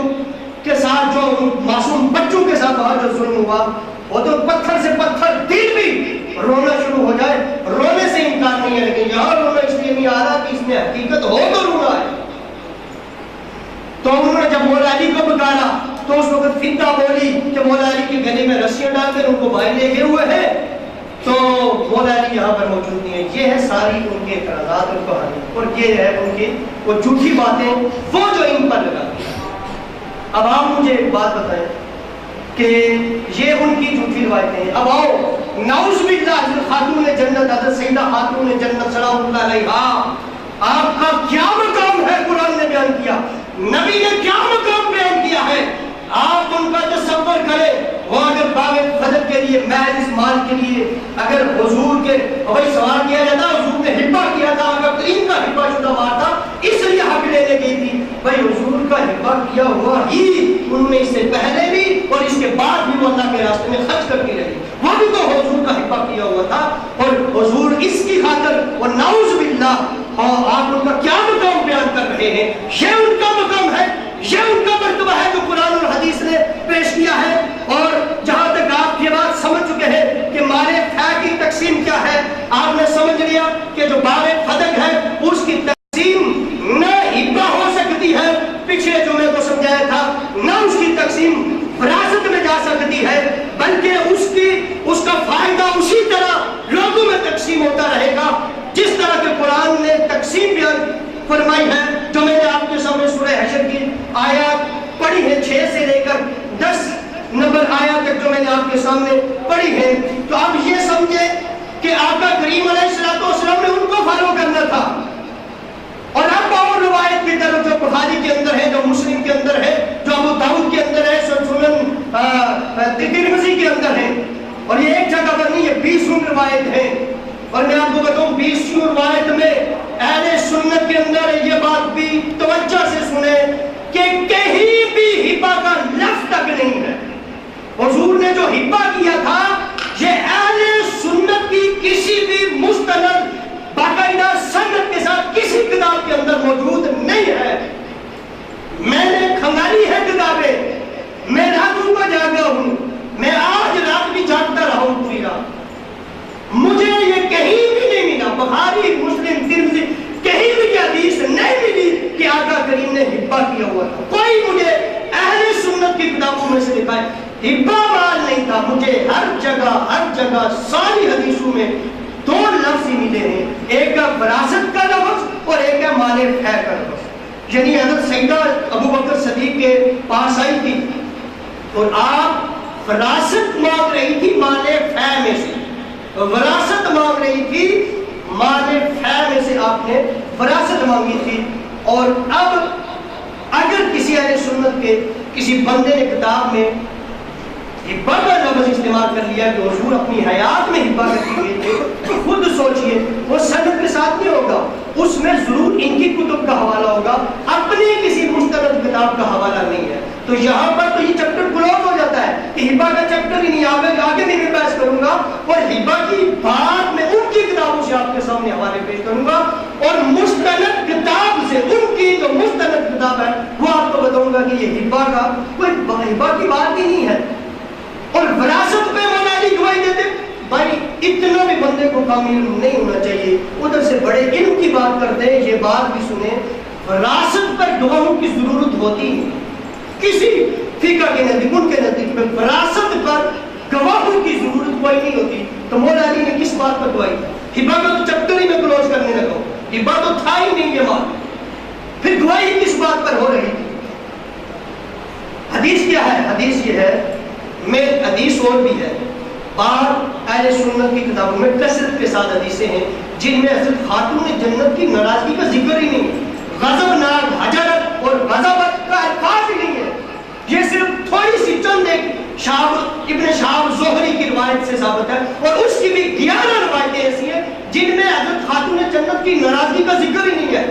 کے ساتھ جو معصوم بچوں کے ساتھ وہاں جو ظلم ہوا, وہ تو پتھر سے پتھر دل بھی رونا شروع ہو جائے, رونے سے انکار نہیں ہے, لیکن یہاں رونا اس لیے نہیں آ رہا کہ اس میں حقیقت ہو تو رونا ہے. تو انہوں نے جب مولا علی کو پکارا تو اس وقت فتنہ بولی کہ مولا علی کے گلے میں رسیاں ڈال کر ان کو باہر لے گئے ہوئے ہیں, تو مولا علی یہاں پر موجود نہیں ہے. یہ ہے ساری ان کے اعتراضات اور کہانی, اور یہ ہے ان کی وہ جھوٹی باتیں وہ جو ان پر لگاتی ہیں. اب آپ مجھے ایک بات بتائیں کہ یہ ان کی جھوٹی روایتیں ہیں. اب آؤ, نعوذ باللہ حضرت خاتون جنت, حضرت سیدہ خاتون جنت سلام اللہ علیہا, آپ کا کیا مقام ہے قرآن نے بیان کیا, نبی نے کیا مقام بیان کیا ہے. آپ ان کا تصور کریں, وہ اگر باغ فضل کے لیے, محض اس مال کے لیے اگر حضور کے وہی سوال کیا جاتا, حضور نے ہبہ کیا تھا, اگر ان کا ہبہ شدہ مال تھا اس لیے حق لینے گئی تھی, بھائی حضور کا ہبہ کیا ہوا ہی ان میں اس سے پہلے بھی اور اس کے بعد بھی وہ اللہ کے راستے میں خرچ کرتی رہی, وہ بھی تو حضور کا ہبہ کیا ہوا تھا. اور حضور اس کی خاطر, اور نعوذ باللہ آپ ان کا کیا مقام بیان کر رہے ہیں, یہ ان کا مقام ہے, یہ ان کا مرتبہ ہے جو قرآن اور حدیث نے پیش کیا ہے. اور جہاں تک آپ یہ بات سمجھ چکے ہیں کہ مال فیع کی تقسیم کیا ہے, آپ نے سمجھ لیا کہ جو باغ فدق ہے اس کی تقسیم نہ ہبہ ہو سکتی ہے, پچھلے جمعے کو سمجھایا تھا, نہ اس کی تقسیم وراثت میں جا سکتی ہے, بلکہ اس کا فائدہ اسی طرح لوگوں میں تقسیم ہوتا رہے گا جس طرح کے قرآن نے تقسیم بیان فرمائی ہے. جو میں نے آپ کے سامنے سورہ حشر کی آیات پڑھی ہے 6 سے لے کر 10 نمبر آیات تک جو میں نے آپ کے سامنے پڑھی ہے, تو آپ یہ سمجھے کہ آقا کریم علیہ السلام نے ان کو فالو کرنا تھا. اور اب اور روایت کی طرف جو بخاری کے اندر ہے, جو مسلم کے اندر ہے, جو ابو داؤد کے اندر ہے, سنن ترمذی کے اندر ہے, اور یہ ایک جگہ پر نہیں, یہ 20 روایت ہے. اور میں آپ کو بتاؤں 20 روایت میں اہل سنت کے اندر یہ بات بھی توجہ سے سنیں کہ کہیں بھی ہبہ کا لفظ تک نہیں ہے. حضور نے جو ہبہ کیا تھا یہ اہل سنت کی کسی بھی مستند باقاعدہ سند کے ساتھ کسی کتاب کے اندر موجود نہیں کتابوں میں سے لکھا ہے ہبہ مال نہیں تھا. مجھے ہر جگہ ساری حدیثوں میں دو لفظ ہی ملے ہیں, ایک ہے وراثت کا لفظ اور ایک ہے مال فے کا لفظ. یعنی حضرت سیدہ ابو بکر صدیق کے پاس آئی تھی اور آپ وراثت مانگ رہی تھی مال فے میں سے, وراثت مانگ رہی تھی مال فے میں سے, آپ نے وراثت مانگی تھی. اور اب اگر کسی اہل سنت کے کسی بندے نے کتاب میں ہبہ کا لفظ استعمال کر لیا کہ حضور اپنی حیات میں ہبہ کر کے گئے تھے, تو خود سوچئے وہ سند کے ساتھ نہیں ہوگا, اس میں ضرور ان کی کتب کا حوالہ ہوگا, اپنی کسی مستند کتاب کا حوالہ نہیں ہے. تو یہاں پر تو یہ چیپٹر کلوز ہو جاتا ہے کہ ہبہ کا چیپٹر ہی نہیں, آگے میں بھی بحث کروں گا اور ہبہ کی بات میں ان کی کتابوں سے آپ کے سامنے حوالے پیش کروں گا, اور مستند کتاب سے ان کی جو مستند کتاب ہے وہ آپ کو بتاؤں گا کہ یہ ہبہ کا کوئی ہبہ کی بات ہی نہیں ہے. اور وراثت پہ مولا علی گواہی دیتے, بھائی اتنا بھی بندے کو کامل نہیں ہونا چاہیے, ادھر سے بڑے علم کی بات کرتے ہیں, یہ بات بھی سنیں, وراثت پر گواہوں کی ضرورت ہوتی نہیں کسی فقہ کے نزدیک, ان کے نزدیک میں وراثت پر گواہوں کی ضرورت کوئی نہیں ہوتی. تو مولا علی نے کس بات پر گواہی, ہبہ کا تو چیپٹر ہی میں کلوز کرنے لگا ہوں, ہبہ تو تھا ہی نہیں یہ بات, پھر گواہی کس بات پر ہو رہی تھی. حدیث کیا ہے, حدیث یہ ہے, میں حدیث اور بھی ہے, بعض اہل سنت کی کتابوں میں کثرت کے ساتھ حدیثیں ہیں جن میں حضرت خاتون جنت کی ناراضگی کا ذکر ہی نہیں ہے, غضب ناک, حجرت اور غضبت کا الفاظ ہی نہیں ہے. یہ صرف تھوڑی سی چند ایک ابن شہاب زہری کی روایت سے ثابت ہے, اور اس کی بھی 11 روایتیں ایسی ہیں جن میں حضرت خاتون جنت کی ناراضگی کا ذکر ہی نہیں ہے,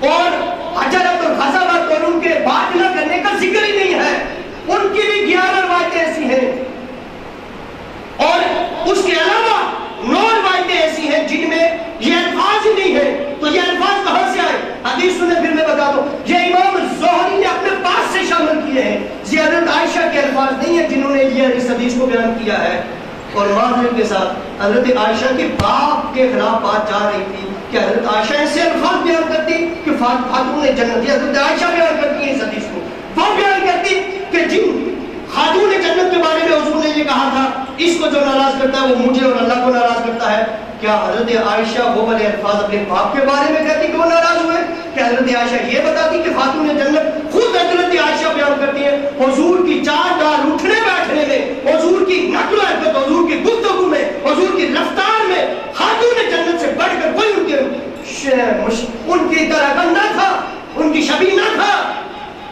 اور حجرت اور غضبت اور ان کے بات نہ کرنے کا ذکر ہی نہیں ہے. ان کی بھی 11 روایتیں ایسی ہیں, اور اس کے علاوہ 9 روایتیں ایسی ہیں جن میں یہ الفاظ ہی نہیں ہے. تو یہ الفاظ کہاں سے آئے, حدیث سنیں پھر میں بتا دوں, یہ امام زہری نے اپنے پاس سے شامل کیے ہیں, یہ حضرت عائشہ کے الفاظ نہیں ہیں جنہوں نے یہ حدیث کو بیان کیا ہے. اور معذرت کے ساتھ حضرت عائشہ کے باپ کے خلاف بات جا رہی تھی کہ حضرت عائشہ ایسے الفاظ بیان کرتی کہ خاتون جنت, حضرت عائشہ بیان کرتی ہے اس حدیث کو, وہ بیان کرتی کہ جن خاتون جنت کے بارے میں حضور نے یہ کہا تھا اس کو جو ناراض کرتا ہے وہ مجھے اور اللہ کو ناراض کرتا ہے, کیا حضرت عائشہ وہ والے الفاظ اپنے باپ کے بارے میں کہتی کہ وہ ناراض ہوئے؟ کیا حضرت عائشہ یہ بتاتی کہ خاتون جنت, خود حضرت عائشہ بیان کرتی ہے حضور کی چار ڈال اٹھنے بیٹھنے میں, حضور کی نقل و حرکت, حضور کی گفتگو میں, حضور کی رفتار میں خاتون جنت سے بڑھ کر کوئی ان کی طرح کا نہ تھا, ان کی شبیہ نہ تھا.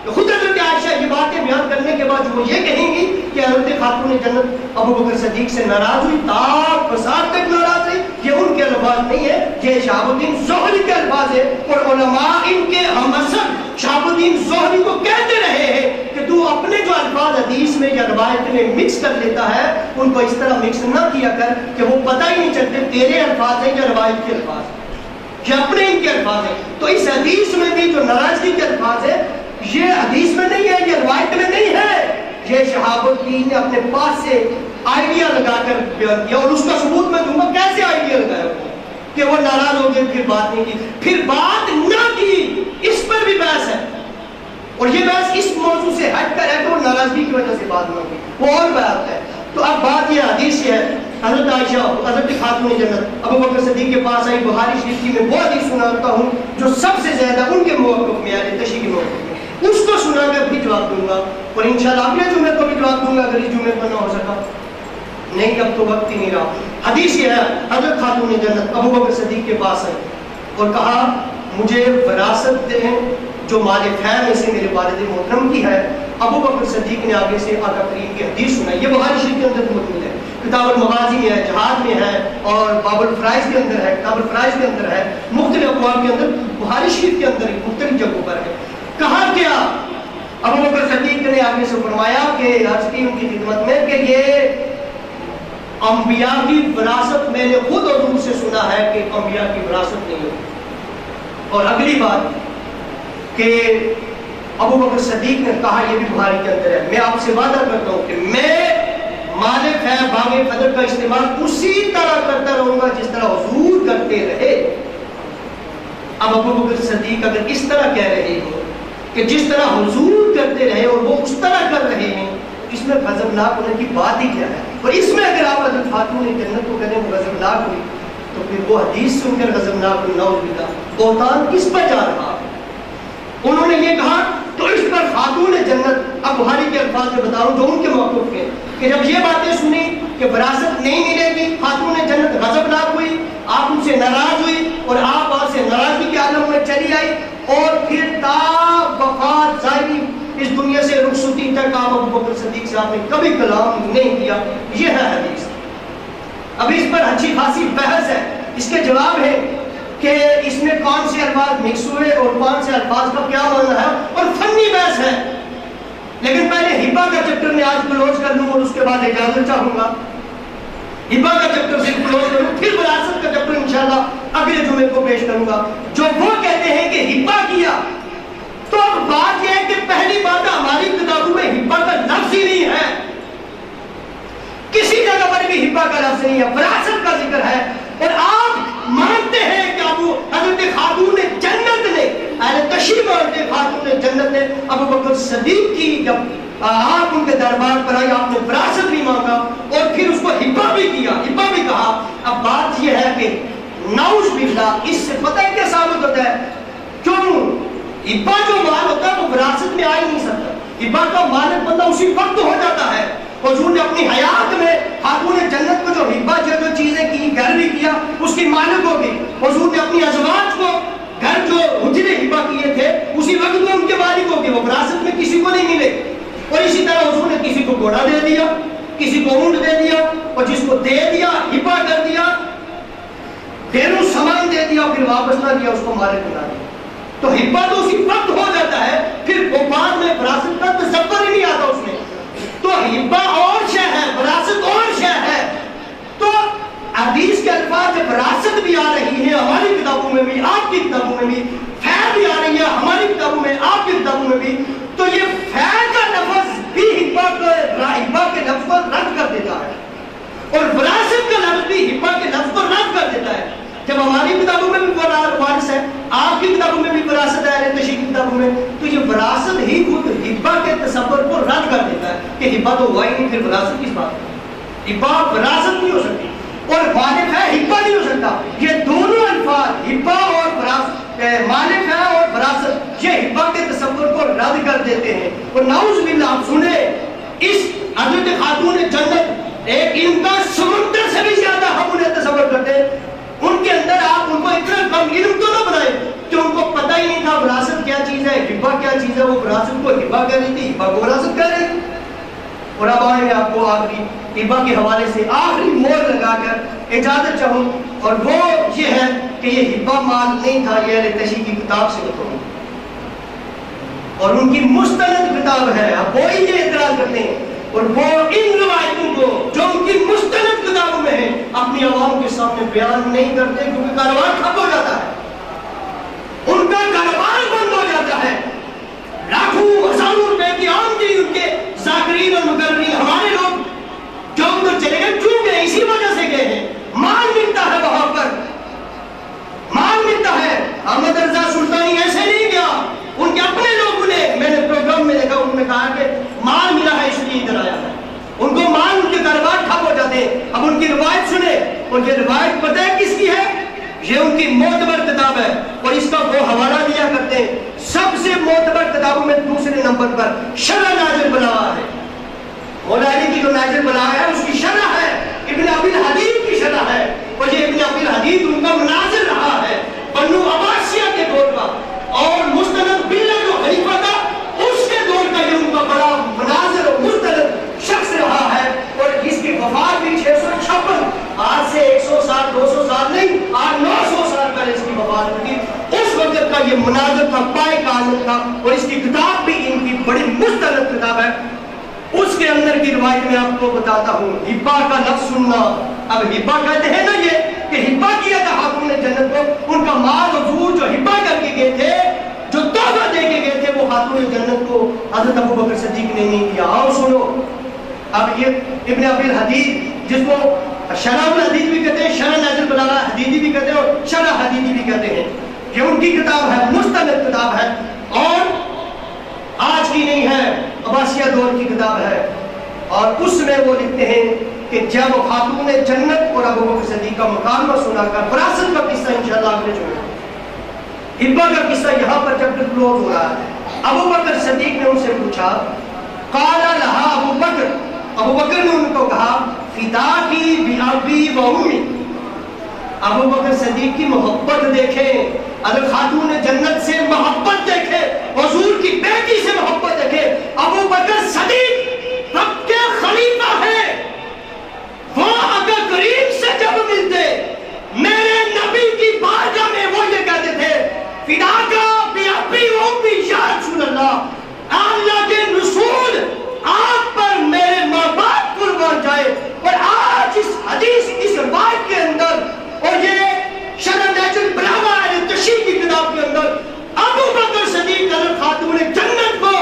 خود حضرت عائشہ یہ باتیں بیان کرنے کے بعد وہ یہ کہیں گی کہ حضرت خاتون جنت ابو بکر صدیق سے ناراض ہوئی, تاک فساد تک ناراض ہوئی, یہ ان کے الفاظ نہیں ہے, یہ شہاب الدین زہری کے الفاظ ہے. اور علماء ان کے ہمسر شہاب الدین زہری کو کہتے رہے ہیں کہ تو اپنے جو الفاظ حدیث میں یا روایت میں مکس کر لیتا ہے ان کو اس طرح مکس نہ کیا کر کہ وہ پتہ ہی نہیں چلتے تیرے الفاظ ہیں یا روایت کے الفاظ ہیں, یہ اپنے ان کے الفاظ ہیں. تو اس حدیث میں بھی جو ناراضگی کے الفاظ ہے یہ حدیث میں نہیں ہے, یہ روایت میں نہیں ہے, یہ شہاب الدین نے اپنے پاس سے آئیڈیا لگا کر بیان کیا, اور اس کا ثبوت میں دوں گا کیسے آئیڈیا لگایا کہ وہ ناراض ہو گئے, پھر بات نہیں کی, پھر بات نہ کی, اس پر بھی بحث ہے. اور یہ بحث اس موضوع سے ہٹ کر ہے کہ وہ ناراضگی کی وجہ سے بات نہ کی, وہ اور بات ہے. تو اب بات یہ حدیث یہ ہے, حضرت عائشہ حضرت خاتون جنت ابو بکر صدیق کے پاس آئی, بخاری شریف کی میں وہ حدیث سناتا ہوں جو سب سے زیادہ ان کے موقف میں آئے, تشریح کے موقف میں, اس کو سنا کر بھی جواب دوں گا, اور انشاءاللہ اگلے جمعے کو بھی جواب دوں گا اگر اس جمعے پر نہ ہو سکا, نہیں اب تو وقت ہی نہیں رہا. حدیث یہ ہے, حضرت خاتون جنت ابو بکر صدیق کے پاس آئی اور کہا مجھے وراثت دیں جو مال فے میں سے میرے والد محترم کی ہے. ابو بکر صدیق نے آگے سے آقا کریم کی حدیث سنائی, یہ بخاری شریف کے اندر موجود ہے, کتاب المغازی میں ہے, جہاد میں ہے, اور باب الفرائض کے اندر ہے, کتاب الفرائض کے اندر ہے, مختلف ابواب کے اندر, بخاری شریف کے اندر مختلف جگہوں پر ہے. کہا کیا ابو بکر صدیق نے آگے سے فرمایا کہ عرض کی ان کی خدمت میں کہ یہ انبیاء کی وراثت میں نے خود حضور سے سنا ہے کہ انبیاء کی وراثت نہیں ہوتی. اور اگلی بات کہ ابو بکر صدیق نے کہا, یہ بھی بخاری کے اندر ہے, میں آپ سے وعدہ کرتا ہوں کہ میں مال فے باغ فضل کا استعمال اسی طرح کرتا رہوں گا جس طرح حضور کرتے رہے. اب ابو بکر صدیق اگر اس طرح کہہ رہے ہیں کہ جس طرح حضور کرتے رہے اور وہ اس طرح کر رہے ہیں, میں غضبناک ہونے کی بات ہی کیا ہے؟ اور اس میں اگر آپ حضرت خاتون جنت کو کہتے ہیں وہ غضبناک ہوئی تو پھر وہ حدیث سن کر غضبناک ہوئی، نعوذ باللہ، بہتان کس پر جا رہا؟ انہوں نے یہ کہا تو اس پر خاتون جنت، اب بخاری کے الفاظ میں بتاؤں جو ان کے موقف کے، کہ جب یہ باتیں سنی کہ وراثت نہیں ملے گی، خاتون جنت غضبناک ہوئی، آپ ان سے ناراض ہوئی اور آپ وہاں سے ناراضگی کے عالم میں چلی آئی، اور پھر تا وفات ظاہری اس دنیا سے رخصتی تک آپ ابو بکر صدیق صاحب نے کبھی کلام نہیں کیا. یہ ہے حدیث. اب اس پر اچھی خاصی بحث ہے. اس کے جواب ہے کہ اس میں کون سے الفاظ مکس ہوئے اور کون سے الفاظ کا کیا معنی ہے، اور فنی بحث ہے. لیکن پہلے ہبا کا چیپٹر میں آج کلوز کر لوں اور اس کے بعد اجازت چاہوں گا. ہبا کا چیپٹر سے کلوز کروں، پھر وراثت کا چیپٹر انشاءاللہ اگلے جمعے کو پیش کروں گا. جو وہ کہتے ہیں کہ ہبا کیا، تو اب بات یہ ہے کہ پہلی بات ہماری کتابوں میں ہبا کا لفظ ہی نہیں ہے، کسی جگہ پر بھی ہبا کا لفظ نہیں ہے، وراثت کا ذکر ہے. اور آپ مانتے ہیں کہ ابو حضرت خاتون جنت نے، اہل تشریح مانتے خاتون جنت نے ابو بکر صدیق کی جب آپ ان کے دربار پر آئی، آپ نے وراثت بھی مانگا اور پھر اس کو ہبا بھی کیا، ہبا بھی کہا. اب بات یہ ہے کہ نعوذ باللہ اس سے پتہ ہے کیا ثابت ہوتا ہے؟ کیوں ہبا جو مال ہوتا ہے وہ وراثت میں آ ہی نہیں سکتا. ہبا کا مالک بندہ اسی وقت ہو جاتا ہے. حضور نے اپنی حیات میں خاتون جنت کو جو ہبا جو چیزیں کی، گھر بھی کیا، اس کی مالک ہوگی. حضور نے اپنی ازواج کو گھر جو حجرے ہبا کیے تھے اسی وقت میں ان کے مالک ہوگی، وہ وراثت میں کسی کو نہیں ملے. اور اسی طرح حضور نے کسی کو گھوڑا دے دیا، کسی کو اونٹ دے دیا، اور جس کو دے دیا ہبا کر دیا، ڈھیروں سامان دے دیا، پھر واپس نہ دیا، اس کو مالک بنا دیا. تو ہبا تو اسی وقت ہو جاتا ہے، پھر وہ بعد میں وراثت کا تصور ہی نہیں آتا اس میں. تو ہبا اور شے ہے، وراثت اور شے ہے. تو حدیث کے الفاظ جب وراثت بھی آ رہی ہے ہماری کتابوں میں بھی، آپ کی کتابوں میں بھی، فیض بھی آ رہی ہے ہماری کتابوں میں، آپ کی کتابوں میں بھی، تو یہ فیض کا لفظ بھی ہبا کے لفظ کو رد کر دیتا ہے، اور وراثت کا لفظ بھی ہبا کے لفظ کو رد کر دیتا ہے. جب ہماری کتابوں میں بھی وارث ہے، آپ کی کتابوں میں بھی وراثت ہے، اہل تشریح کی کتابوں میں، تو یہ وراثت ہی خود ہبا کے تصور کو رد کر دیتا ہے کہ ہبا تو ہوا ہی نہیں، پھر وراثت کس بات ہے؟ ہبا وراثت نہیں ہو سکتی، اور مالک ہے ہبا نہیں ہو سکتا. یہ دونوں الفاظ ہبا اور وراثت، مالک ہے اور وراثت، یہ ہبا کے تصور کو رد کر دیتے ہیں. اور نعوذ باللہ آپ سنیں، اس حضرت خاتون جنت ایک علم کا سمندر سے بھی زیادہ ہم انہیں تصور کرتے ہیں. ان کے اندر آپ ان کو اتنا کم علم تو نہ بنائیں کہ ان کو پتہ ہی نہیں تھا وراثت کیا چیز ہے، ہبا کیا چیز ہے. وہ وراثت کو ہبا کہہ رہی تھی، ہبا کو وراثت کہہ رہی تھی. اور اب آئیں میں آپ کو آخری ہبا کے حوالے سے آخری مور لگا کر اجازت چاہوں، اور وہ یہ ہے کہ یہ ہبا مال نہیں تھا، یہ اہل تشریح کی کتاب سے بتاؤں، اور ان کی مستند کتاب ہے. اب وہی یہ اعتراض کرتے ہیں، اور وہ ان روایتوں کو جو ان کی مستند کتابوں میں ہیں اپنی عوام کے سامنے بیان نہیں کرتے، کیونکہ کاروبار ٹھپ ہو جاتا ہے، ان کا کاروبار بند ہو جاتا ہے. لاکھوں ہزاروں روپے کی آمدنی ان کے ذاکرین اور مقررین، ہمارے لوگ جو ادھر چلے گئے کیوں گئے؟ اسی وجہ سے گئے ہیں. مال ملتا ہے وہاں پر، مال ملتا ہے. احمد رضا سلطانی ایسے نہیں گیا، ان کے اپنے لوگوں نے، میں نے پروگرام میں دیکھا، انہوں نے کہا کہ مال ملا ہے اس لیے ادھر آیا ہے. ان کو مال، ان کے کاروبار ٹھپ ہو جاتے ہیں. اب ان کی روایت سنیں، اور یہ روایت پتہ ہے کس کی ہے؟ یہ ان کی معتبر کتاب ہے، اور اس کا وہ حوالہ دیا کرتے ہیں. سب سے معتبر کتابوں میں دوسرے نمبر پر شرح ناجل بلاغہ ہے. مولا علی کی جو ناجل بلاغہ ہے اس کی شرح ہے، ابن ابی الحدید کی شرح ہے. اور یہ ابن ابی الحدید ان کا مناظر رہا ہے بنو عباسیہ کے دور کا، اور مستند بلّہ جو خلیفہ تھا اس کے دور کا یہ ان کا بڑا مناظر اور مستند شخص رہا ہے. اور اس کی وفات بھی 656، آج سے 100 سال 200 سال نہیں، آج 900 سال پہلے اس کی وفات ہوئی. اس وقت کا یہ مناظر تھا، پائے کامل تھا، اور اس کی کتاب بھی ان کی بڑی مستند کتاب ہے. اس کے اندر کی روایت میں آپ کو بتاتا ہوں. ہبا کا لفظ سننا، اب ہبا کہتے ہیں نا یہ کہ ہبا کیا تھا خاتون جنت کو، ان کا مال حضور جو ہبا کر کے گئے تھے، جو تحفہ دے کے گئے تھے، وہ خاتون جنت کو حضرت ابو بکر صدیق نے نہیں دیا. آؤ سنو، اب یہ ابن ابی الحدید جس کو شرح الحدید بھی کہتے ہیں، شرح ناجل بلاغہ حدیدی بھی کہتے ہیں، اور شرح حدیدی بھی کہتے ہیں، یہ ان کی کتاب ہے، مستند کتاب ہے، اور آج کی نہیں ہے، عباسیہ دور کی کتاب ہے. اور اس میں وہ لکھتے ہیں کہ جب خاتون جنت اور ابو بکر صدیق کا مکالمہ سنا کر وراثت کا قصہ انشاءاللہ آگے چھوڑا، ہبا کا قصہ یہاں پر جب کلوز ہو رہا ہے، ابو بکر صدیق نے ان سے پوچھا، قال لہا ابو بکر نے ان کو کہا فداکی بابی و امی، ابو بکر صدیق کی محبت دیکھیں، اگر خاتون جنت سے محبت دیکھیں، حضور کی بیٹی سے محبت دیکھیں، ابو بکر صدیق رب کے خلیفہ ہیں، وہ اگر کریم سے جب ملتے میرے نبی کی بارگاہ میں وہ یہ کہتے تھے فداکا بابی و امی یا رسول اللہ، اللہ کے رسول آپ پر میرے ماں باپ قربان جائے۔ اور آج اس حدیث اس روایت کے اندر اور یہ شرح نہج البلاغہ تشریح کی کتاب کے اندر ابو بکر صدیق حضرت خاتون جنت کو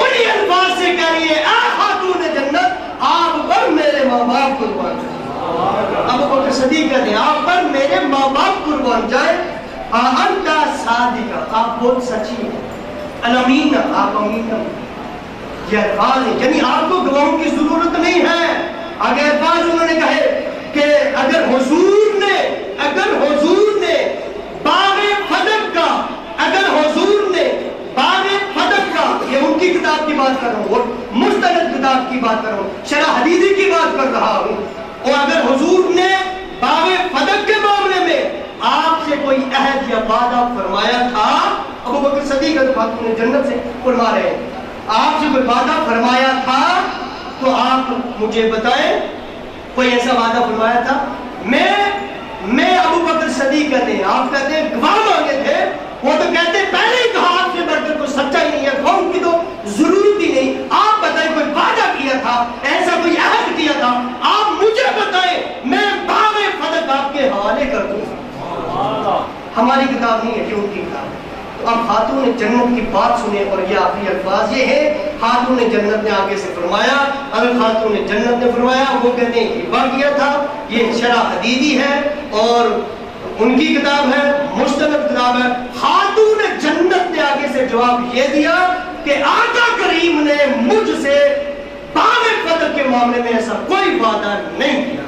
انہی الفاظ سے کہہ رہی ہے، اے خاتون جنت آپ پر میرے ماں باپ قربان جائے۔ ابو بکر صدیق کہتے ہیں آپ پر میرے ماں باپ قربان جائے، انت صادقہ، آپ بہت سچی ہیں، الامین، آپ امین ہیں۔ یہ الفاظ ہیں، یعنی آپ کو گواہوں کی ضرورت نہیں ہے۔ آگے الفاظ انہوں نے کہے کہ اگر حضور نے باغ فدق کا، اگر حضور نے باغ فدق کا، یہ ان کی کتاب کی بات کر رہا ہوں اور مستند کتاب کی بات کر رہا ہوں، شرح حدیثی کی بات کر رہا ہوں، اور اگر حضور نے باغ فدق کے معاملے میں آپ سے کوئی عہد یا وعدہ فرمایا تھا، ابو بکر صدیق خاتون جنت سے فرما رہے ہیں، آپ سے کوئی وعدہ فرمایا تھا تو آپ مجھے بتائیں، کوئی ایسا وعدہ فرمایا تھا؟ میں ابو بکر صدیق کہتے ہیں، آپ کہتے ہیں گواہ مانگے تھے، وہ تو کہتے ہیں پہلے ہی کہا آپ سے بڑھ کر کوئی سچا ہی نہیں ہے، گواہوں کی تو ضرورت ہی نہیں، آپ بتائیں کوئی وعدہ کیا تھا، ایسا کوئی عہد کیا تھا، آپ مجھے بتائیں، میں باغ فدق آپ کے حوالے کر دوں۔ ہماری کتاب نہیں ہے، یہ ان کی کتاب ہے۔ تو اب خاتون جنت کی بات سنیں، اور یہ آخری الفاظ یہ ہے، خاتون جنت نے آگے سے فرمایا، اگر خاتون جنت نے فرمایا، وہ کہتے ہیں ہبا کیا تھا، یہ شرح حدیدی ہے اور ان کی کتاب ہے، مستند کتاب ہے۔ خاتون جنت نے آگے سے جواب یہ دیا کہ آقا کریم نے مجھ سے باغ فدق کے معاملے میں ایسا کوئی وعدہ نہیں کیا۔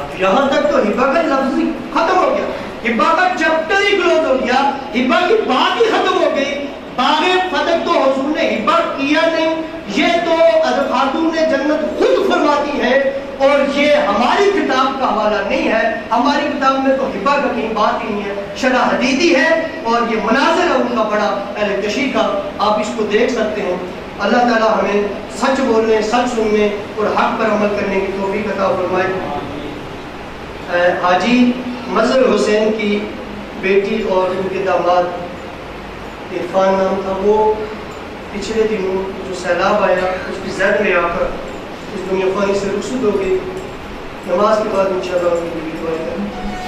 اب یہاں تک تو ہبا کا لفظ ختم ہو گیا، ہبا کا چیپٹر ہی کلوز ہو گیا، ہبا کی بات ہی ختم ہو گئی۔ باغ فدق تو حضور نے ہبا کیا نہیں، یہ تو حضرت خاتون جنت خود فرماتی ہے، اور یہ ہماری کتاب کا حوالہ نہیں ہے، ہماری کتاب میں تو ہبا کا کہیں بات ہی نہیں ہے، شرح حدیدی ہے، اور یہ مناظر ہے ان کا بڑا اہل تشریح کا، آپ اس کو دیکھ سکتے ہیں۔ اللہ تعالی ہمیں سچ بولنے، سچ سننے اور حق پر عمل کرنے کی توفیق عطا فرمائے۔ حاجی مظہر حسین کی بیٹی اور ان کے داماد عرفان نام تھا، وہ پچھلے دنوں جو سیلاب آیا اس کی زد میں آ کر اس دنیا فانی سے رخصت ہو گئی۔ نماز کے بعد انشاءاللہ ان کی دعائیں کریں۔